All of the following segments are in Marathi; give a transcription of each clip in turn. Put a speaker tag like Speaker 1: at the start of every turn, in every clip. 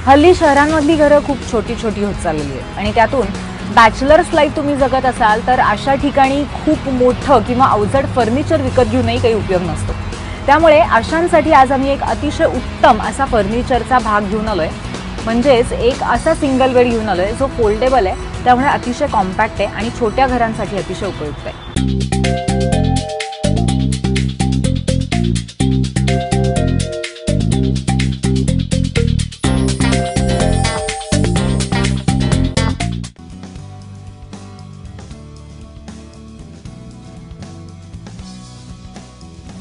Speaker 1: हल्ली शहरांमधली घरं खूप छोटी छोटी होत चाललेली आहेत आणि त्यातून बॅचलर्स लाईफ तुम्ही जगत असाल तर अशा ठिकाणी खूप मोठं किंवा अवजड फर्निचर विकत घेऊनही काही उपयोग नसतो। त्यामुळे अशांसाठी आज आम्ही एक अतिशय उत्तम असा फर्निचरचा भाग घेऊन आलोय, म्हणजेच एक असा सिंगल बेड घेऊन आलोय जो फोल्डेबल आहे, त्यामुळे अतिशय कॉम्पॅक्ट आहे आणि छोट्या घरांसाठी अतिशय उपयुक्त आहे।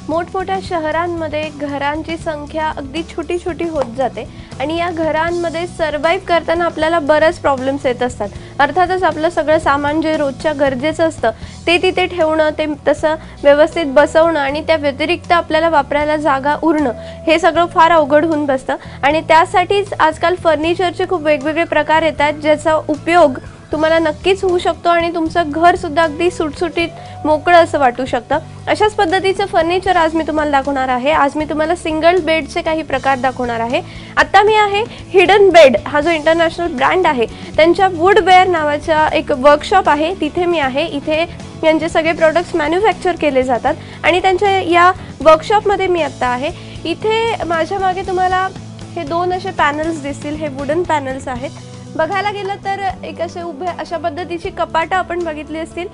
Speaker 2: मोठमोठ्या शहरांमध्ये घरांची संख्या अगदी छोटी छोटी होत जाते आणि या घरांमध्ये सर्वाइव्ह करताना आपल्याला बरेच प्रॉब्लेम्स येत असतात। अर्थातच आपलं सगळं सामान जे रोजच्या गरजेचं असतं ते तिथे ठेवणं, ते तसं व्यवस्थित बसवणं आणि त्या व्यतिरिक्त आपल्याला वापरायला जागा उरणं हे सगळं फार अवघड होऊन बसतं आणि त्यासाठीच आजकाल फर्निचरचे खूप वेगवेगळे प्रकार येतात ज्याचा उपयोग तुम्हाला नक्कीच होऊ शकतो आणि तुमचं घर सुद्धा अगदी सुटसुटीत मोकळं असं वाटू शकतं। अशाच पद्धतीचं फर्निचर आज मी तुम्हाला दाखवणार आहे। आज मी तुम्हाला सिंगल बेडचे काही प्रकार दाखवणार आहे। आता मी आहे हिडन बेड, हा जो इंटरनॅशनल ब्रँड आहे त्यांच्या वुडवेअर नावाचा एक वर्कशॉप आहे, तिथे मी आहे। इथे यांचे सगळे प्रोडक्ट्स मॅन्युफॅक्चर केले जातात आणि त्यांच्या या वर्कशॉपमध्ये मी आता आहे। इथे माझ्या मागे तुम्हाला हे दोन असे पॅनल्स दिसतील, हे वुडन पॅनल्स आहेत। बघायला गेलं तर एक असे उभे अशा पद्धतीची कपाटं आपण बघितली असतील,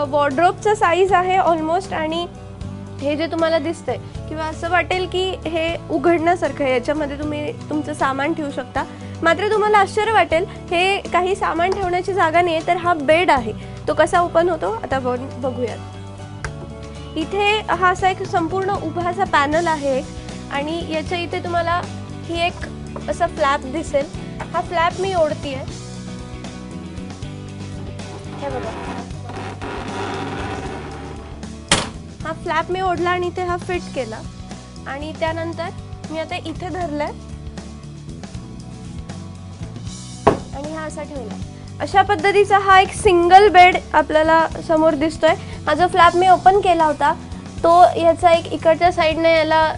Speaker 2: वॉर्डरोबचा साईज आहे ऑलमोस्ट आणि हे जे तुम्हाला दिसतंय किंवा असं वाटेल की हे उघडण्यासारखं आहे, याच्यामध्ये तुम्ही तुमचं सामान ठेवू शकता। मात्र तुम्हाला आश्चर्य वाटेल, हे काही सामान ठेवण्याची जागा नाही तर हा बेड आहे। तो कसा ओपन होतो आता बघूयात। इथे हा असा एक संपूर्ण उभा असा पॅनल आहे आणि याच्या इथे तुम्हाला ही एक असा फ्लॅप दिसेल। हा फ्लॅप मी ओढतीये, हे बघा, हा फ्लॅप मी ओढला आणि इथे हा फिट केला आणि त्यानंतर मी आता इथे धरलाय आणि हा असा ठेवला। अशा पद्धतीचा हा एक सिंगल बेड आपल्याला समोर दिसतोय। हा जो फ्लॅप मी ओपन केला होता तो याचा एक इकडच्या साईडने याला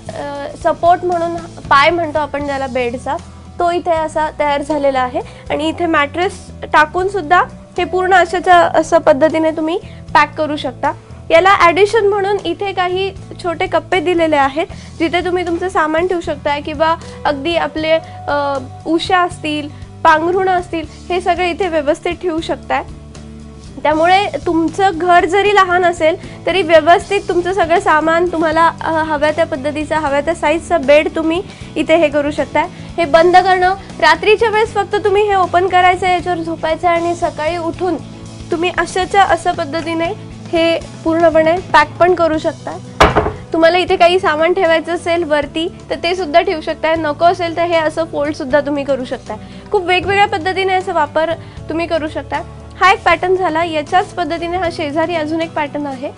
Speaker 2: सपोर्ट म्हणून पाय म्हणतो आपण त्याला बेडचा, तो इथे असा तयार झालेला आहे आणि इथे मॅट्रेस टाकून सुद्धा हे पूर्ण अशा पद्धतीने तुम्ही पॅक करू शकता। याला ॲडिशन म्हणून इथे काही छोटे कप्पे दिलेले आहेत जिथे तुम्ही तुमचं सामान ठेवू शकता किंवा अगदी आपले उशा असतील, पांघरुणं असतील, हे सगळे इथे व्यवस्थित ठेवू शकताय। त्यामुळे तुमचं घर जरी लहान असेल तरी व्यवस्थित तुमचं सगळं सामान तुम्हाला हव्या त्या पद्धतीचा, हव्या त्या साईजचा बेड तुम्ही इथे हे करू शकता। हे बंद करणं, रात्रीच्या वेळेस फक्त तुम्ही हे ओपन करायचं, याच्यावर झोपायचं आणि सकाळी उठून तुम्ही अशा पद्धतीने हे पूर्णपणे पॅक पण करू शकता। तुम्हाला इथे काही सामान ठेवायचं असेल वरती तर ते सुद्धा ठेवू शकता, नको असेल तर हे असं फोल्ड सुद्धा तुम्ही करू शकता। खूप वेगवेगळ्या पद्धतीने याचा वापर तुम्ही करू शकता। हा एक पॅटर्न झाला, याच्याच पद्धतीने हा शेजारी अजून एक पॅटर्न आहे।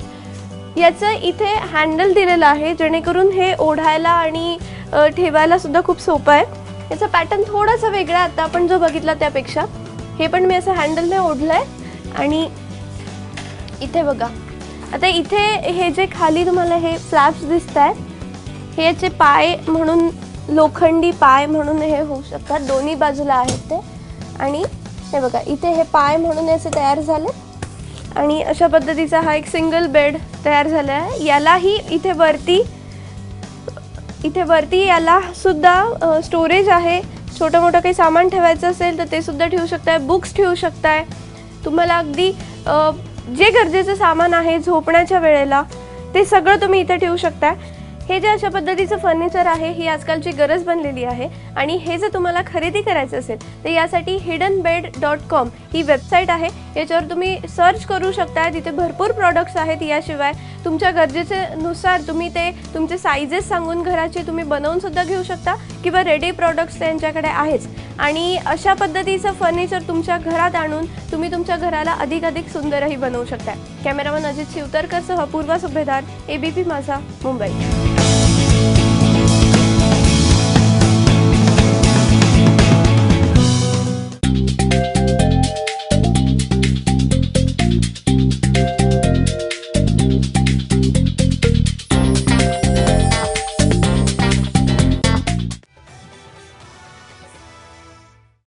Speaker 2: याचं इथे हँडल दिलेलं आहे जेणेकरून हे ओढायला आणि ठेवायला सुद्धा खूप सोपं आहे। याचा पॅटर्न थोडासा वेगळा आता आपण जो बघितला त्यापेक्षा। हे पण मी असं हँडलने ओढलंय आणि इथे बघा, आता इथे हे जे खाली तुम्हाला हे फ्लॅप्स दिसत आहेत, हे याचे पाय म्हणून, लोखंडी पाय म्हणून हे होऊ शकतात, दोन्ही बाजूला आहेत ते। आणि हे बघा, इथे हे पाय म्हणून याचे तयार झाले आणि अशा पद्धतीचा हा एक सिंगल बेड तयार झाला आहे। यालाही इथे वरती याला सुद्धा स्टोरेज आहे। छोटं मोठं काही सामान ठेवायचं असेल तर ते सुद्धा ठेवू शकताय, बुक्स ठेवू शकताय। तुम्हाला अगदी जे गरजेचं सामान आहे झोपण्याच्या वेळेला ते सगळं तुम्ही इथे ठेवू शकताय। हे जे अशा पद्धतीचं फर्निचर आहे ही आजकालची गरज बनलेली आहे आणि हे जर तुम्हाला खरेदी करायचं असेल तर यासाठी hiddenbed.com ही वेबसाईट आहे, याच्यावर तुम्ही सर्च करू शकता। तिथे भरपूर प्रॉडक्ट्स आहेत। याशिवाय तुमच्या गरजेनुसार तुम्ही ते तुमचे साईजेस सांगून घराचे तुम्ही बनवून सुद्धा घेऊ शकता किंवा रेडी प्रॉडक्ट्स त्यांच्याकडे आहेच आणि अशा पद्धतीचं फर्निचर तुमच्या घरात आणून तुम्ही तुमच्या घराला अधिक सुंदरही बनवू शकता। कॅमेरामन अजित शिवतरकरसह पूर्वा सुभेदार, ABP माझा, मुंबई।